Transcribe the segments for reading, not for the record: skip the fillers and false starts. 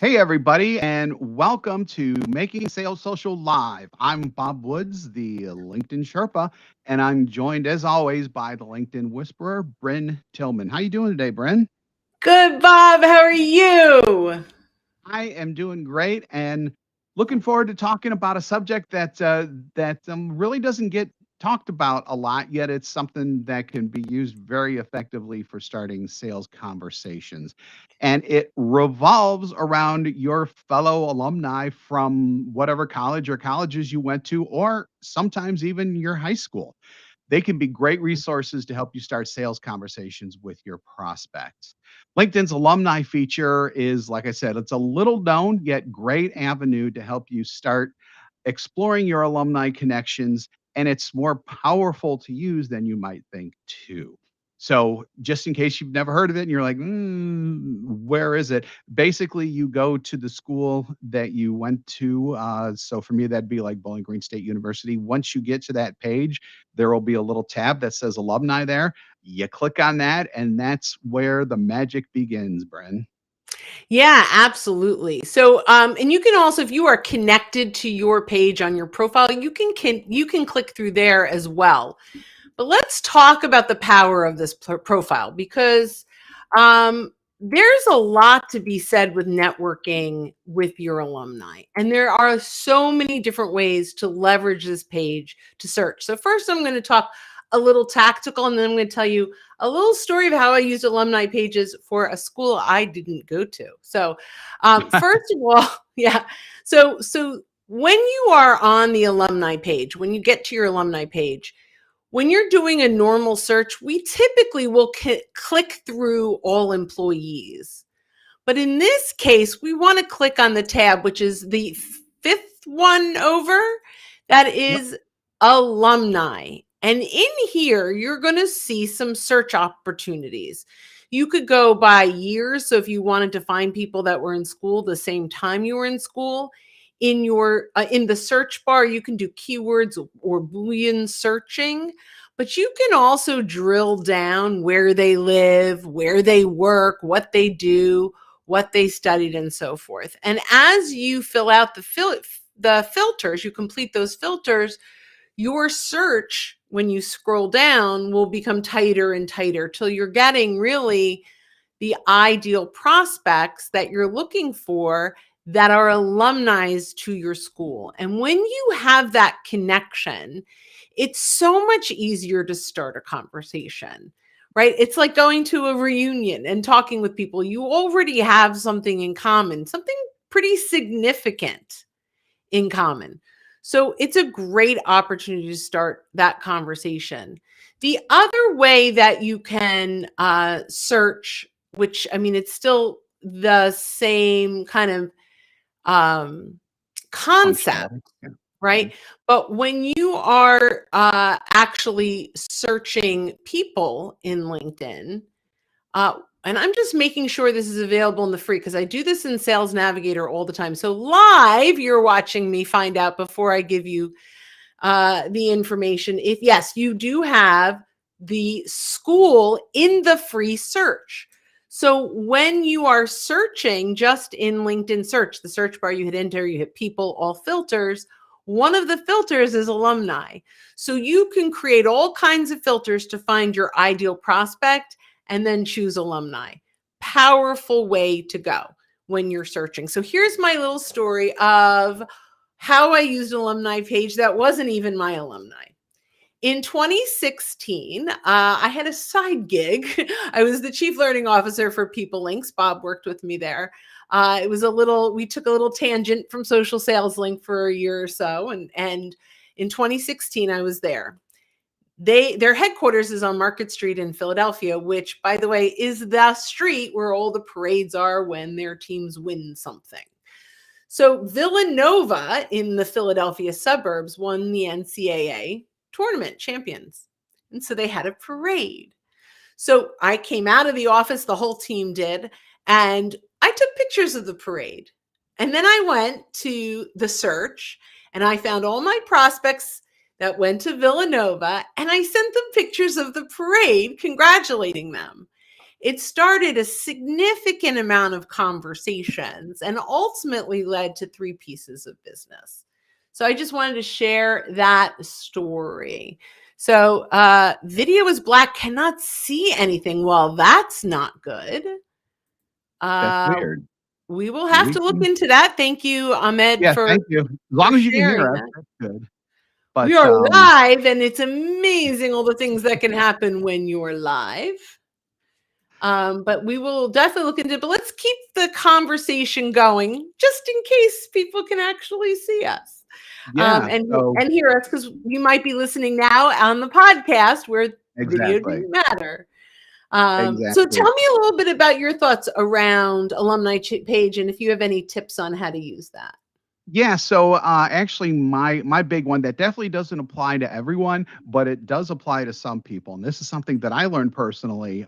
Hey, everybody, and welcome to Making Sales Social Live. I'm Bob Woods, the LinkedIn Sherpa, and I'm joined, as always, by the LinkedIn Whisperer, Bryn Tillman. How you doing today, Bryn? Good, Bob. How are you? I am doing great, and looking forward to talking about a subject that really doesn't get talked about a lot, yet it's something that can be used very effectively for starting sales conversations. And it revolves around your fellow alumni from whatever college or colleges you went to, or sometimes even your high school. They can be great resources to help you start sales conversations with your prospects. LinkedIn's alumni feature is, like I said, it's a little known yet great avenue to help you start exploring your alumni connections, and it's more powerful to use than you might think too. So, just in case you've never heard of it and you're like, where is it? Basically, you go to the school that you went to. So, for me, that'd be like Bowling Green State University. Once you get to that page, there will be a little tab that says alumni there. You click on that, and that's where the magic begins, Bren. Yeah, absolutely. So, and you can also, if you are connected to your page on your profile, you can click through there as well. But let's talk about the power of this profile because there's a lot to be said with networking with your alumni, and there are so many different ways to leverage this page to search. So first, I'm going to talk a little tactical, and then I'm going to tell you a little story of how I used alumni pages for a school I didn't go to. So, first of all, yeah. So when you are on the alumni page, when you get to your alumni page, when you're doing a normal search, we typically will click through all employees. But in this case, we want to click on the tab, which is the fifth one over, that Yep. is alumni. And in here, you're going to see some search opportunities. You could go by years. So if you wanted to find people that were in school the same time you were in school, in the search bar, you can do keywords or Boolean searching, but you can also drill down where they live, where they work, what they do, what they studied, and so forth. And as you fill out the filters, you complete those filters, your search, when you scroll down, will become tighter and tighter till you're getting really the ideal prospects that you're looking for that are alumni to your school. And when you have that connection, it's so much easier to start a conversation, right? It's like going to a reunion and talking with people. You already have something in common, something pretty significant in common. So it's a great opportunity to start that conversation. The other way that you can search, which I mean, it's still the same kind of concept, Functionality. Yeah. right? But when you are actually searching people in LinkedIn, and I'm just making sure this is available in the free because I do this in Sales Navigator all the time. So live, you're watching me find out before I give you the information. If yes, you do have the school in the free search. So when you are searching just in LinkedIn search, the search bar, you hit enter, you hit people, all filters. One of the filters is alumni. So you can create all kinds of filters to find your ideal prospect and then choose alumni. Powerful way to go when you're searching. So here's my little story of how I used an alumni page that wasn't even my alumni. In 2016, I had a side gig. I was the chief learning officer for People Links. Bob worked with me there. We took a little tangent from Social Sales Link for a year or so. And in 2016, I was there. Their headquarters is on Market Street in Philadelphia, which, by the way, is the street where all the parades are when their teams win something. So Villanova in the Philadelphia suburbs won the NCAA tournament champions. And so they had a parade. So I came out of the office, the whole team did, and I took pictures of the parade. And then I went to the search and I found all my prospects that went to Villanova, and I sent them pictures of the parade, congratulating them. it started a significant amount of conversations and ultimately led to 3 pieces of business. So I just wanted to share that story. So video is black, cannot see anything. Well, that's not good. That's Uh, weird. we will have We to look can into that. Thank you, Ahmed, Yeah, thank you. As for long as you can hear sharing us, that. that's good. We But, are live, and it's amazing all the things that can happen when you're live. But we will definitely look into it. But let's keep the conversation going, just in case people can actually see us yeah, so and hear us, because you might be listening now on the podcast where video exactly, didn't matter. So exactly. tell me a little bit about your thoughts around alumni page, and if you have any tips on how to use that. Yeah, so, actually, my big one that definitely doesn't apply to everyone, but it does apply to some people, and this is something that I learned personally,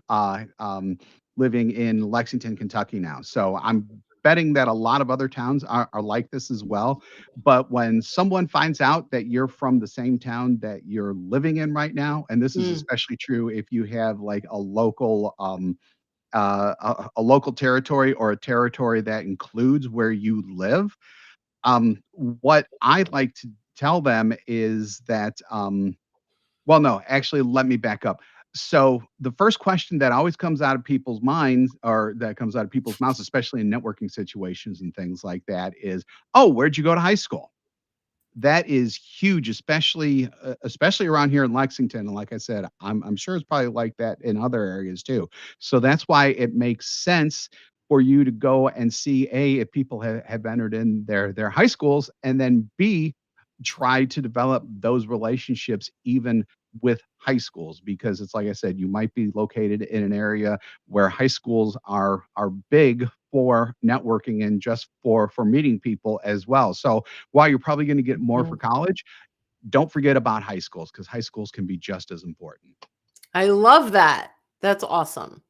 living in Lexington, Kentucky now. So I'm betting that a lot of other towns are like this as well. But when someone finds out that you're from the same town that you're living in right now, and this is Mm, especially true if you have like a local territory or a territory that includes where you live. What I'd like to tell them is that, well, no, actually, let me back up. So the first question that always comes out of people's minds, or that comes out of people's mouths, especially in networking situations and things like that, is, "Oh, where'd you go to high school?" That is huge, especially around here in Lexington, and like I said, I'm sure it's probably like that in other areas too. So that's why it makes sense for you to go and see, A, if people have entered in their high schools, and then B, try to develop those relationships even with high schools, because it's like I said, you might be located in an area where high schools are big for networking and just for meeting people as well. So while you're probably going to get more for mm. college, don't forget about high schools, because high schools can be just as important. I love that. That's awesome.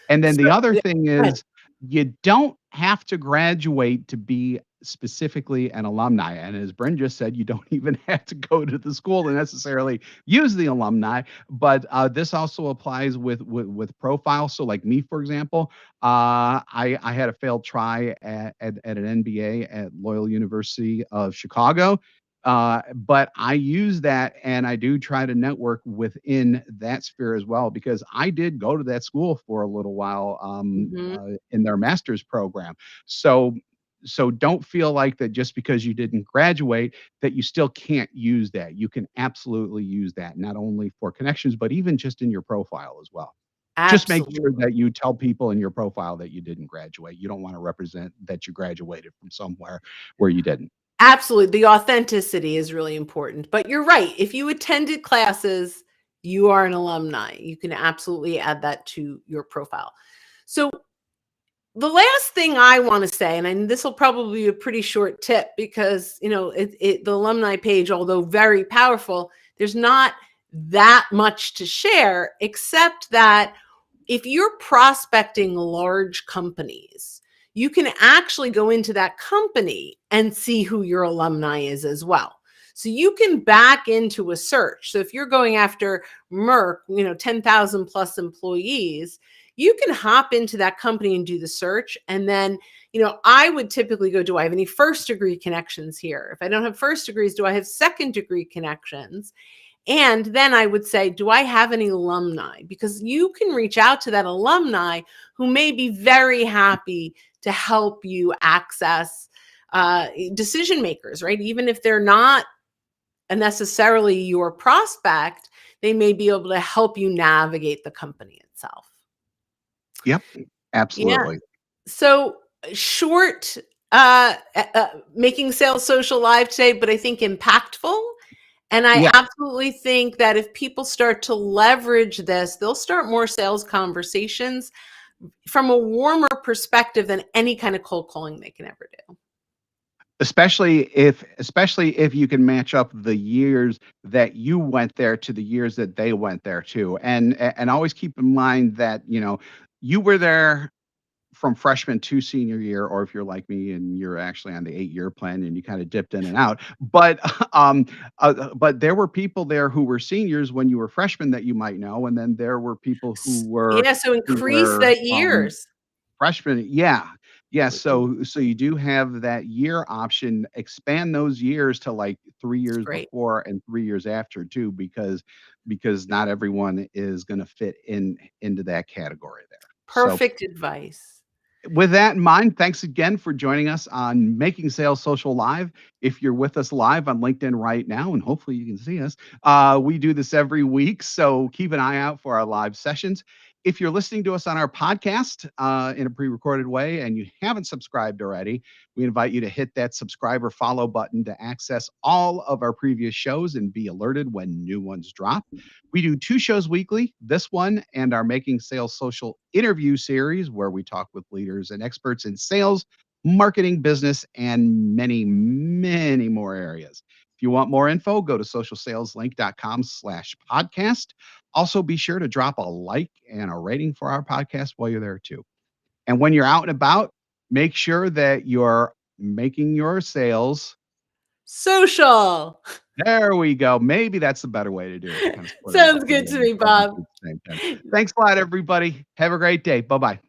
And then So, the other yeah, thing go ahead. is, you don't have to graduate to be specifically an alumni. And as Bryn just said, you don't even have to go to the school to necessarily use the alumni. But this also applies with profiles. So, like me, for example, I had a failed try at an MBA at Loyola University of Chicago. But I use that, and I do try to network within that sphere as well, because I did go to that school for a little while, Mhm. in their master's program. So so don't feel like that just because you didn't graduate that you still can't use that. You can absolutely use that, not only for connections, but even just in your profile as well. Just make sure Absolutely. that you tell people in your profile that you didn't graduate. You don't want to represent that you graduated from somewhere where you didn't. Absolutely. The authenticity is really important. But you're right. If you attended classes, you are an alumni. You can absolutely add that to your profile. So the last thing I want to say, and this will probably be a pretty short tip, because the alumni page, although very powerful, there's not that much to share, except that if you're prospecting large companies, you can actually go into that company and see who your alumni is as well. So you can back into a search. So if you're going after Merck, 10,000 plus employees, you can hop into that company and do the search. And then, I would typically go, do I have any first degree connections here? If I don't have first degrees, do I have second degree connections? And then I would say, do I have any alumni? Because you can reach out to that alumni who may be very happy to help you access decision makers, right? Even if they're not necessarily your prospect, they may be able to help you navigate the company itself. Yep, Yeah. absolutely. So short, making sales social live today, but I think impactful. And I Yeah, absolutely think that if people start to leverage this, they'll start more sales conversations from a warmer perspective than any kind of cold calling they can ever do. especially if you can match up the years that you went there to the years that they went there to. And always keep in mind that, you were there from freshman to senior year, or if you're like me and you're actually on the 8-year plan and you kind of dipped in and out. But but there were people there who were seniors when you were freshmen that you might know, and then there were people Yeah, so who increase were that years. freshmen. Yeah, yeah. Mhm. So you do have that year option. Expand those years to like 3 years Great. before and 3 years after too, because not everyone is going to fit into that category there. So Perfect advice. with that in mind, thanks again for joining us on Making Sales Social Live. If you're with us live on LinkedIn right now, and hopefully you can see us, we do this every week. So keep an eye out for our live sessions. If you're listening to us on our podcast in a pre recorded way and you haven't subscribed already, we invite you to hit that subscribe or follow button to access all of our previous shows and be alerted when new ones drop. We do 2 shows weekly, this one and our Making Sales Social interview series, where we talk with leaders and experts in sales, marketing, business, and many, many more areas. If you want more info, go to socialsaleslink.com/podcast. Also, be sure to drop a like and a rating for our podcast while you're there too. And when you're out and about, make sure that you're making your sales. Social. There we go. Maybe that's the better way to do it. Kind of split it up Sounds a good little to more me, so everyone Bob. can at the same time. Thanks a lot, everybody. Have a great day. Bye bye.